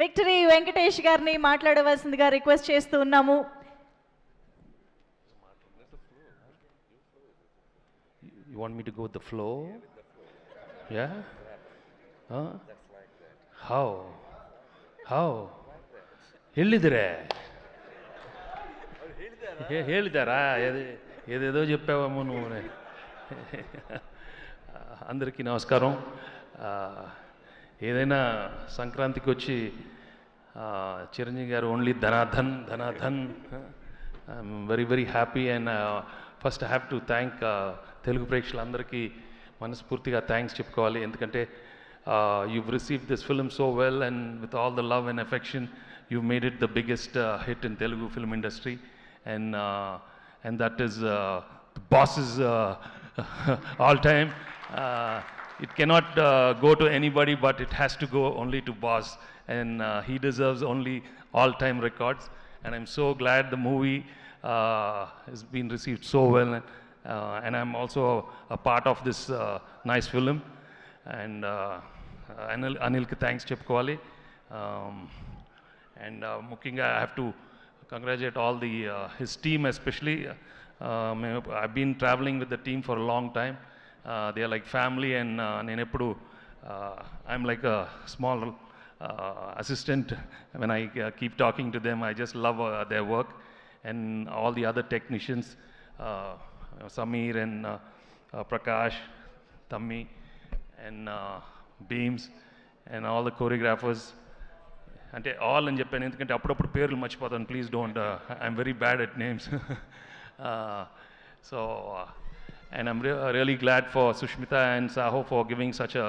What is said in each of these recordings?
Victory Venkatesh గారిని మాట్లాడవలసిందిగా request చేస్తూ ఉన్నాము. You want me to go with the flow? Yeah? Huh? How? ಹೇಳಿದರೆ ಹೇಳಿದಾರಾ? ఏదేదో చెప్పావేమో నువ్వు. అందరికీ నమస్కారం. ఏదైనా సంక్రాంతికి వచ్చి చిరంజీవి గారు ఓన్లీ ధనాధన్ I'm very very happy. And first I have to thank Telugu ప్రేక్షకులందరికీ మనస్ఫూర్తిగా థ్యాంక్స్ చెప్పుకోవాలి. ఎందుకంటే you've received this film so well, and with all the love and affection you've made it the biggest hit in Telugu film industry, and that is the boss's all time. It cannot go to anybody, but it has to go only to boss, and he deserves only all time records. And I'm so glad the movie has been received so well, and I'm also a part of this nice film. And Anilki thanks చెప్పుకోవాలి. And ముఖ్యంగా I have to congratulate all his team, especially. I've been traveling with the team for a long time. They are like family, and నేను ఎప్పుడు I'm like a small assistant when I keep talking to them. I just love their work, and all the other technicians, Samir and Prakash, Tammi, and Beams, and all the choreographers. అంటే all అని చెప్పాను ఎందుకంటే అప్పుడప్పుడు పేర్లు మర్చిపోతాను. Please don't, I'm very bad at names. So and I'm really glad for Sushmita and Saho for giving such a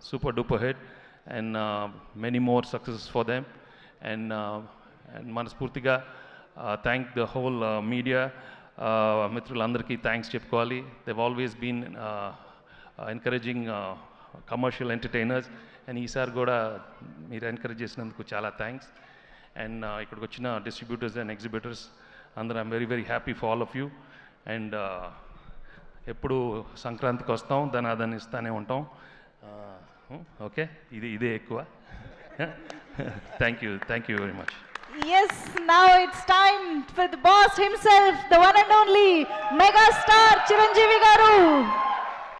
super duper hit, and many more successes for them. And మనస్ఫూర్తిగా thank the whole media మిత్రులందరికీ thanks చెప్పుకోవాలి. they've always been encouraging commercial entertainers, and ఈసారి కూడా మీరు encourage చేసినందుకు చాలా thanks. And ఇక్కడికి వచ్చిన డిస్ట్రిబ్యూటర్స్ అండ్ ఎగ్జిబిటర్స్ అందరూ I'm very very happy for all of you. And ఎప్పుడు సంక్రాంతికి వస్తాం, దాన్ని ఇస్తానే ఉంటాం. ఓకే, ఇదే ఎక్కువ. Thank you very much. Yes, now it's time for the boss himself, the one and only mega star Chiranjeevi garu.